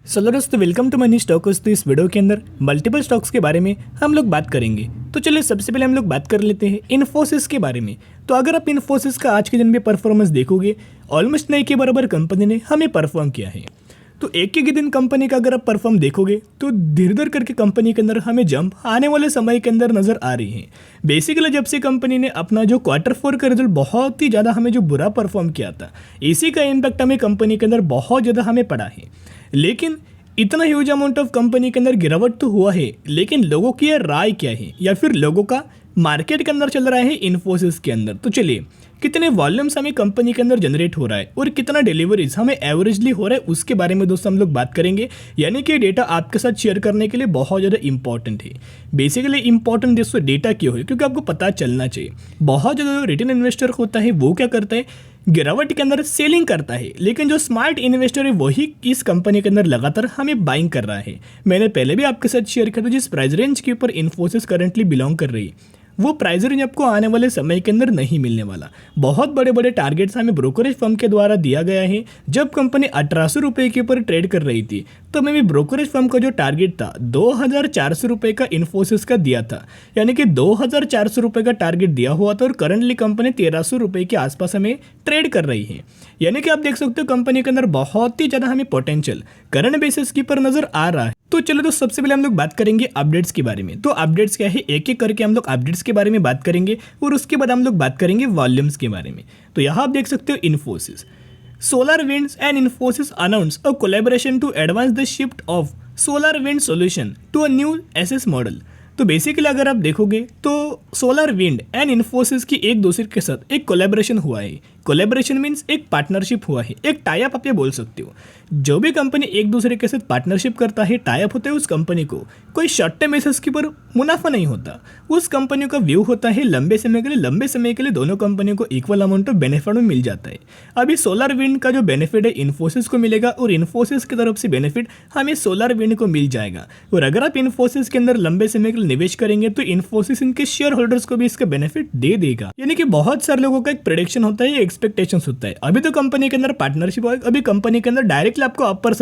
चलो दोस्तों, welcome to money stocks. तो इस वीडियो के अंदर मल्टीपल स्टॉक्स के बारे में हम लोग बात करेंगे। तो चलिए सबसे पहले हम लोग बात कर लेते हैं इन्फोसिस के बारे में। तो अगर आप इन्फोसिस का आज के दिन में परफॉर्मेंस देखोगे, ऑलमोस्ट नए के बराबर कंपनी ने हमें परफॉर्म किया है। तो एक ही दिन कंपनी का अगर आप परफॉर्म देखोगे तो धीरे धीरे करके कंपनी के अंदर हमें जंप आने वाले समय के अंदर नजर आ रही है। बेसिकली जब से कंपनी ने अपना जो Q4 का रिजल्ट बहुत ही ज़्यादा हमें जो बुरा परफॉर्म किया था, इसी का इम्पैक्ट हमें कंपनी के अंदर बहुत ज़्यादा हमें पड़ा है। लेकिन इतना ह्यूज अमाउंट ऑफ कंपनी के अंदर गिरावट तो हुआ है, लेकिन लोगों की यह राय क्या है या फिर लोगों का मार्केट के अंदर चल रहा है इन्फोसिस के अंदर। तो चलिए कितने वॉल्यूम्स हमें कंपनी के अंदर जनरेट हो रहा है और कितना डिलीवरीज हमें एवरेजली हो रहा है, उसके बारे में दोस्तों हम लोग बात करेंगे। यानी कि डेटा आपके साथ शेयर करने के लिए बहुत ज़्यादा इंपॉर्टेंट है। बेसिकली इंपॉर्टेंट दोस्तों डेटा क्यों है, क्योंकि आपको पता चलना चाहिए। बहुत ज़्यादा जो रिटेल इन्वेस्टर होता है वो क्या करता है, गिरावट के अंदर सेलिंग करता है, लेकिन जो स्मार्ट इन्वेस्टर है वही इस कंपनी के अंदर लगातार हमें बाइंग कर रहा है। मैंने पहले भी आपके साथ शेयर किया था, जिस प्राइस रेंज के ऊपर इन्फोसिस करंटली बिलोंग कर रही है वो प्राइस रेंज आपको आने वाले समय के अंदर नहीं मिलने वाला। बहुत बड़े बड़े टारगेट्स हमें ब्रोकरेज फर्म के द्वारा दिया गया है। जब कंपनी 1800 रुपये के ऊपर ट्रेड कर रही थी तो मैं भी ब्रोकरेज फर्म का जो टारगेट था 2400 रुपये का इन्फोसिस का दिया था, यानी कि 2400 रुपये का टारगेट दिया हुआ था और करंटली कंपनी 1300 रुपये के आसपास हमें ट्रेड कर रही है। यानी कि आप देख सकते हो कंपनी के अंदर बहुत ही ज़्यादा हमें पोटेंशियल करंट बेसिस के ऊपर नजर आ रहा है। तो चलो तो सबसे पहले हम लोग बात करेंगे अपडेट्स के बारे में। तो अपडेट्स क्या है, एक एक करके हम लोग अपडेट्स के बारे में बात करेंगे और उसके बाद हम लोग बात करेंगे वॉल्यूम्स के बारे में। तो यहाँ आप देख सकते हो Infosys, SolarWinds and Infosys announced a collaboration to advance the shift of SolarWinds solution to a new SS model। तो बेसिकली अगर आप देखोगे तो SolarWinds एंड इन्फोसिस की एक दूसरे के साथ एक कोलैबोरेशन हुआ है। कोलैबोरेशन मीन्स एक पार्टनरशिप हुआ है, एक टाई अप आप ये बोल सकते हो। जो भी कंपनी एक दूसरे के साथ पार्टनरशिप करता है, टाई अप होता है, उस कंपनी को कोई शॉर्ट टर्म बेसिस के ऊपर मुनाफा नहीं होता। उस कंपनी का व्यू होता है लंबे समय के लिए। लंबे समय के लिए दोनों कंपनियों को इक्वल अमाउंट ऑफ बेनिफिट में मिल जाता है। अभी SolarWinds का जो बेनिफिट है इन्फोसिस को मिलेगा और इन्फोसिस की तरफ से बेनिफिट हमें SolarWinds को मिल जाएगा। और अगर आप इन्फोसिस के अंदर लंबे समय के लिए निवेश करेंगे तो इन्फोसिस इनके शेयर होल्डर्स को भी इसका बेनिफिट दे देगा। यानी कि बहुत सारे लोगों का एक प्रेडिक्शन होता है, एक्सपेक्टेशंस होता है। अभी तो कंपनी के अंदर पार्टनरशिप होगा, अभी कंपनी के अंदर डायरेक्टली आपको अपर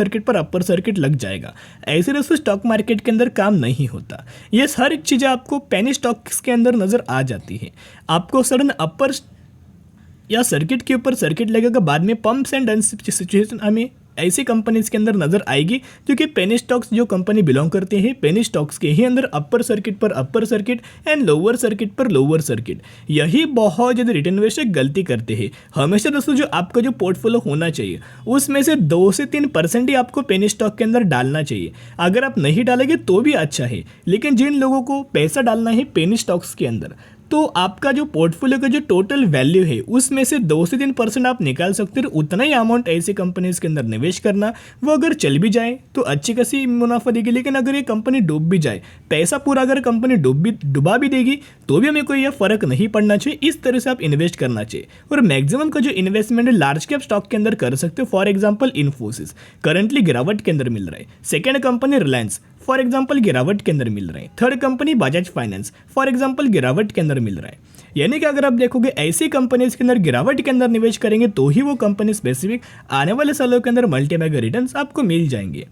सर्किट लग जाएगा। ऐसे दोस्तों स्टॉक मार्केट के अंदर काम नहीं होता। ये हर एक चीज़ें आपको पेनी स्टॉक्स के अंदर नजर आ जाती है। आपको सडन अपर या सर्किट के ऊपर सर्किट लगेगा, बाद में पंप्स एंड डंस सिचुएशन हमें ऐसी कंपनीज के अंदर नजर आएगी, क्योंकि पेनी स्टॉक्स जो कंपनी बिलोंग करते हैं, पेनी स्टॉक्स के ही अंदर अपर सर्किट पर upper circuit and lower circuit पर लोअर सर्किट, यही बहुत ज़्यादा रिटेल इन्वेस्टर गलती करते हैं। हमेशा दोस्तों जो आपका जो पोर्टफोलियो होना चाहिए उसमें से 2 से 3% ही आपको पेनी स्टॉक के अंदर डालना चाहिए। अगर आप नहीं डालेंगे तो भी अच्छा है, लेकिन जिन लोगों को पैसा डालना है पेनी स्टॉक्स के अंदर, तो आपका जो पोर्टफोलियो का जो टोटल वैल्यू है उसमें से 2 से 3% आप निकाल सकते हो। उतना ही अमाउंट ऐसी कंपनीज के अंदर निवेश करना, वो अगर चल भी जाए तो अच्छी खासी मुनाफा देगी। लेकिन अगर ये कंपनी डूब भी जाए, पैसा पूरा अगर कंपनी डुबा भी देगी तो भी हमें कोई यह फर्क नहीं पड़ना चाहिए। इस तरह से आप इन्वेस्ट करना चाहिए और मैक्सिमम का जो इन्वेस्टमेंट है लार्ज कैप स्टॉक के अंदर कर सकते हो। फॉर एग्जाम्पल इन्फोसिस करंटली गिरावट के अंदर मिल रहा है। Second company Reliance for example गिरावट के अंदर मिल रहा है। Third company Bajaj finance for example गिरावट के अंदर मिल रहा है। यानी कि अगर आप देखोगे ऐसी कंपनीज के अंदर गिरावट के अंदर निवेश करेंगे तो ही वो कंपनी स्पेसिफिक आने वाले सालों के अंदर मल्टी मेगा रिटर्न्स आपको मिल जाएंगे।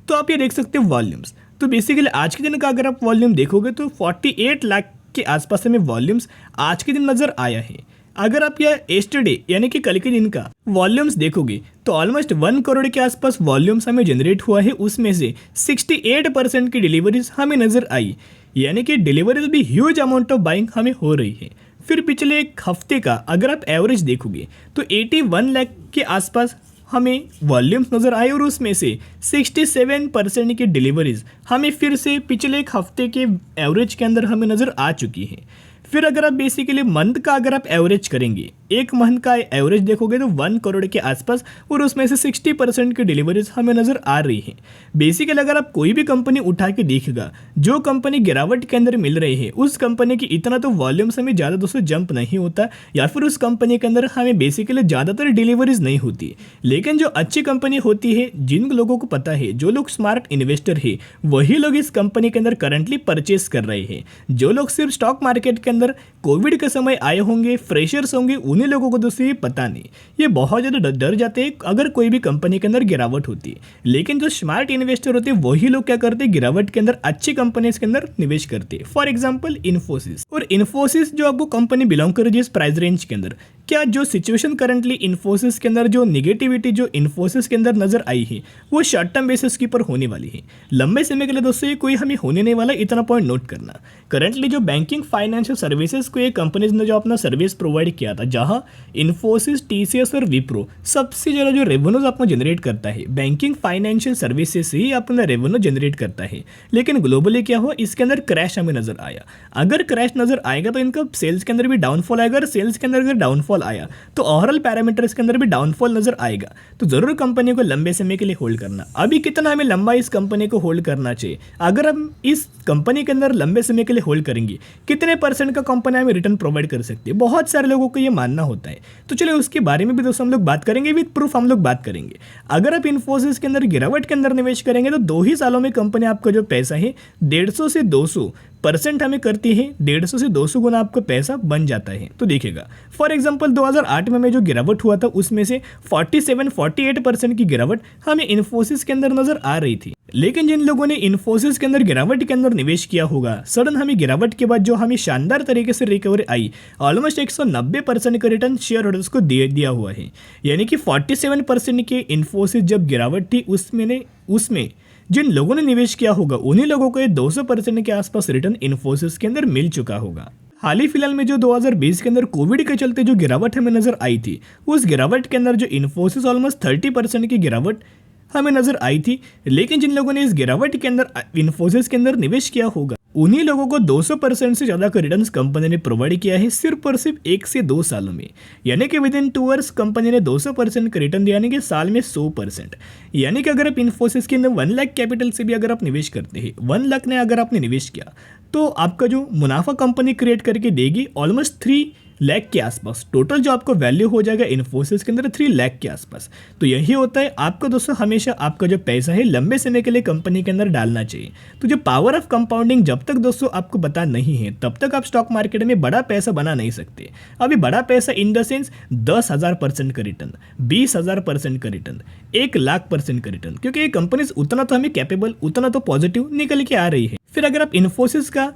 तो आप ये देख सकते हो वॉल्यूम्स। तो बेसिकली आज के दिन का अगर आप वॉल्यूम देखोगे तो 48 लाख के आसपास हमें वॉल्यूम्स आज के दिन नजर आया है। अगर आप यह एस्टरडे यानी कि कल के दिन का वॉल्यूम्स देखोगे तो ऑलमोस्ट 1 करोड़ के आसपास वॉल्यूम्स हमें जनरेट हुआ है। उसमें से 68% की डिलीवरीज हमें नजर आई, यानी कि डिलीवरीज भी ह्यूज अमाउंट ऑफ बाइंग हमें हो रही है। फिर पिछले एक हफ्ते का अगर आप एवरेज देखोगे तो 81 लाख के आसपास हमें वॉल्यूम्स नज़र आए और उसमें से 67% की डिलीवरीज हमें फिर से पिछले एक हफ्ते के एवरेज के अंदर हमें नज़र आ चुकी है। फिर अगर आप बेसिकली मंथ का अगर आप एवरेज करेंगे, एक मंथ का एवरेज देखोगे तो 1 करोड़ के आसपास और उसमें से 60% की डिलीवरीज हमें नज़र आ रही है। बेसिकली अगर आप कोई भी कंपनी उठा के देखेगा, जो कंपनी गिरावट के अंदर मिल रही है उस कंपनी की इतना तो वॉल्यूम्स हमें ज़्यादा दोस्तों जंप नहीं होता, या फिर उस कंपनी के अंदर हमें बेसिकली ज़्यादातर डिलीवरीज नहीं होती। लेकिन जो अच्छी कंपनी होती है, जिन लोगों को पता है, जो लोग स्मार्ट इन्वेस्टर है, वही लोग इस कंपनी के अंदर करंटली परचेस कर रहे हैं। जो लोग सिर्फ स्टॉक मार्केट के अंदर कोविड के समय आए होंगे, फ्रेशर्स होंगे, उन्हीं लोगों को दोस्तों ये पता नहीं, ये बहुत ज़्यादा डर जाते हैं अगर कोई भी कंपनी के अंदर गिरावट होती है। लेकिन जो स्मार्ट इन्वेस्टर होते हैं वही लोग क्या करते हैं, गिरावट के अंदर अच्छी कंपनीज के अंदर निवेश करते हैं। फॉर एग्जाम्पल इन्फोसिस, और इन्फोसिस जो आपको कंपनी बिलोंग कर रही है इस प्राइस रेंज के अंदर, क्या जो सिचुएशन करंटली इन्फोसिस के अंदर, जो निगेटिविटी जो इन्फोसिस के अंदर नजर आई है वो शॉर्ट टर्म बेसिस के ऊपर होने वाली है। लंबे समय के लिए दोस्तों ये कोई हमें होने नहीं वाला, इतना पॉइंट नोट करना। करंटली जो बैंकिंग फाइनेंशियल सर्विसेज को ये कंपनीज ने जो अपना सर्विस प्रोवाइड किया था, जहां इन्फोसिस, टीसीएस और विप्रो सबसे ज़्यादा जो रेवेन्यूज आपको जनरेट करता है बैंकिंग फाइनेंशियल सर्विसेज से ही अपना रेवेन्यू जनरेट करता है। लेकिन ग्लोबली क्या हुआ, इसके अंदर क्रैश हमें नजर आया। अगर क्रैश नजर आएगा तो इनका सेल्स के अंदर भी डाउनफॉल आएगा, और सेल्स के अंदर अगर डाउनफॉल आया तो ओवरऑल पैरामीटर्स के अंदर भी डाउनफॉल नजर आएगा। तो जरूर कंपनी को लंबे समय के लिए होल्ड करना। अभी कितना हमें लंबा इस कंपनी को होल्ड करना चाहिए, अगर हम इस कंपनी के अंदर लंबे समय के लिए होल्ड करेंगे कितने % का कंपनी हमें रिटर्न प्रोवाइड कर सकती है, बहुत सारे लोगों को ये मानना होता है। तो चलिए उसके बारे में भी दोस्तों हम लोग बात करेंगे, विद प्रूफ हम लोग बात करेंगे। अगर आप इन्फोसिस के अंदर गिरावट के अंदर निवेश करेंगे तो 2 ही सालों में कंपनी आपका जो पैसा है 150 से 200% हमें करती है, 150 से 200 गुना आपका पैसा बन जाता है। तो देखिएगा फॉर एग्जांपल 2008 में जो गिरावट हुआ था उसमें से 47-48% की गिरावट हमें इन्फोसिस के अंदर नजर आ रही थी। लेकिन जिन लोगों ने इन्फोसिस के अंदर गिरावट के अंदर निवेश किया होगा, सडन हमें गिरावट के बाद जो हमें शानदार तरीके से रिकवरी आई, ऑलमोस्ट 190% का रिटर्न शेयर होल्डर्स को दिया हुआ है। यानी कि 47% के इन्फोसिस जब गिरावट थी उसमें जिन लोगों ने निवेश किया होगा उन्हीं लोगों को 200% के आसपास रिटर्न इन्फोसिस के अंदर मिल चुका होगा। हाल ही फिलहाल में जो 2020 के अंदर कोविड के चलते जो गिरावट हमें नजर आई थी, उस गिरावट के अंदर जो इन्फोसिस ऑलमोस्ट 30% की गिरावट हमें नजर आई थी। लेकिन जिन लोगों ने इस गिरावट के अंदर इन्फोसिस के अंदर निवेश किया होगा उन्हीं लोगों को 200% से ज़्यादा का रिटर्न्स कंपनी ने प्रोवाइड किया है सिर्फ और सिर्फ 1 से 2 सालों में। यानी कि विद इन 2 ईयर्स कंपनी ने 200% का रिटर्न दिया, यानी कि साल में 100%। यानी कि अगर आप इन्फोसिस के अंदर 1 लाख कैपिटल से भी अगर आप निवेश करते हैं, 1 लाख ने अगर आपने निवेश किया तो आपका जो मुनाफा कंपनी क्रिएट करके देगी ऑलमोस्ट 3 लाख के आसपास। टोटल जो आपको वैल्यू हो जाएगा इन्फोसिस के अंदर 3 लाख के आसपास। तो यही होता है आपका दोस्तों, हमेशा आपका जो पैसा है लंबे समय के लिए कंपनी के अंदर डालना चाहिए। तो जो पावर ऑफ कंपाउंडिंग जब तक दोस्तों आपको पता नहीं है तब तक आप स्टॉक मार्केट में बड़ा पैसा बना नहीं सकते। अभी बड़ा पैसा इन द सेंस 10,000% का रिटर्न, 20,000% का रिटर्न, 1,00,000% का रिटर्न, क्योंकि ये कंपनीज उतना तो हमें कैपेबल, उतना तो पॉजिटिव निकल के आ रही है। फिर अगर आप इन्फोसिस का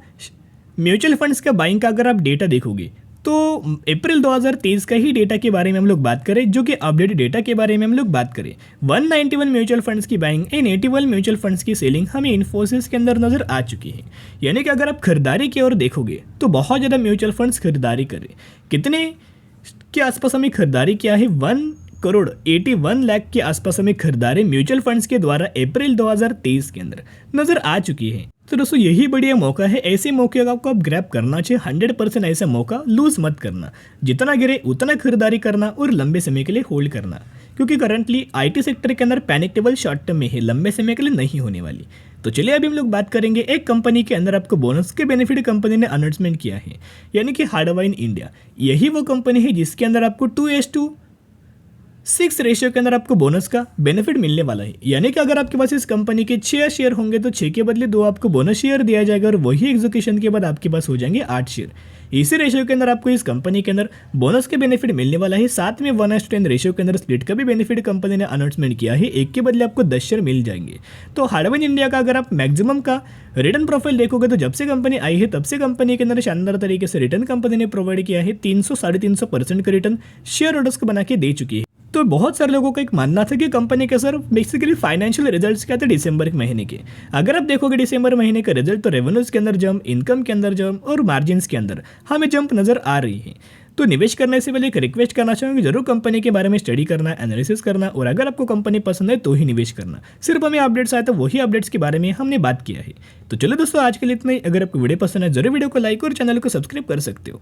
म्यूचुअल फंड्स का बाइंग का अगर आप डेटा देखोगे तो अप्रैल 2023 का ही डेटा के बारे में हम लोग बात करें, जो कि अपडेटेड डेटा के बारे में हम लोग बात करें, 191 म्यूचुअल फंड्स की बाइंग एंड 81 म्यूचुअल फंड्स की सेलिंग हमें इन्फोसिस के अंदर नजर आ चुकी है। यानी कि अगर आप खरीदारी की ओर देखोगे तो बहुत ज़्यादा म्यूचुअल फंड्स खरीदारी करें। कितने के आसपास हमें खरीदारी किया है, 1,81 लाख के आसपास हमें खरीदारी म्यूचुअल फंड्स के द्वारा अप्रैल 2023 के अंदर नजर आ चुकी है। तो दोस्तों यही बढ़िया मौका है, ऐसे मौके का आपको आप ग्रैब करना चाहिए। 100% ऐसा मौका लूज मत करना, जितना गिरे उतना खरीदारी करना और लंबे समय के लिए होल्ड करना, क्योंकि करंटली आईटी सेक्टर के अंदर पैनिक टेबल शॉर्ट टर्म में है, लंबे समय के लिए नहीं होने वाली। तो चलिए अभी हम लोग बात करेंगे एक कंपनी के अंदर आपको बोनस के बेनिफिट कंपनी ने अनाउंसमेंट किया है, यानी कि हार्डवाइन इंडिया। यही वो कंपनी है जिसके अंदर आपको 2:6 रेशियो के अंदर आपको बोनस का बेनिफिट मिलने वाला है। यानी कि अगर आपके पास इस कंपनी के 6 शेयर होंगे तो 6 के बदले 2 आपको बोनस शेयर दिया जाएगा, और वही एग्जीक्यूशन के बाद आपके पास हो जाएंगे 8 शेयर। इसी रेशियो के अंदर आपको इस कंपनी के अंदर बोनस के बेनिफिट मिलने वाला है। साथ में 1:10 रेशियो के अंदर स्प्लिट का भी बेनिफिट कंपनी ने अनाउंसमेंट किया है, 1 के बदले आपको 10 शेयर मिल जाएंगे। तो हार्डवाइन इंडिया का अगर आप मैक्सिमम का रिटर्न प्रोफाइल देखोगे तो जब से कंपनी आई है तब से कंपनी के अंदर शानदार तरीके से रिटर्न कंपनी ने प्रोवाइड किया है। 300-350% का रिटर्न शेयर होल्डर्स को बना के दे चुकी है। तो बहुत सारे लोगों का एक मानना था कि कंपनी के सर बेसिकली फाइनेंशियल रिजल्ट्स क्या थे दिसंबर के महीने के। अगर आप देखोगे दिसंबर महीने का रिजल्ट तो रेवेन्यूज के अंदर जंप, इनकम के अंदर जंप और मार्जिन्स के अंदर हमें जंप नजर आ रही है। तो निवेश करने से पहले एक रिक्वेस्ट करना चाहूँगी, जरूर कंपनी के बारे में स्टडी करना, एनालिसिस करना, और अगर आपको कंपनी पसंद है तो ही निवेश करना। सिर्फ हमें अपडेट्स आए तो वही अपडेट्स के बारे में हमने बात किया है। तो चलो दोस्तों आज के लिए इतना ही। अगर आपको वीडियो पसंद है जरूर वीडियो को लाइक और चैनल को सब्सक्राइब कर सकते हो।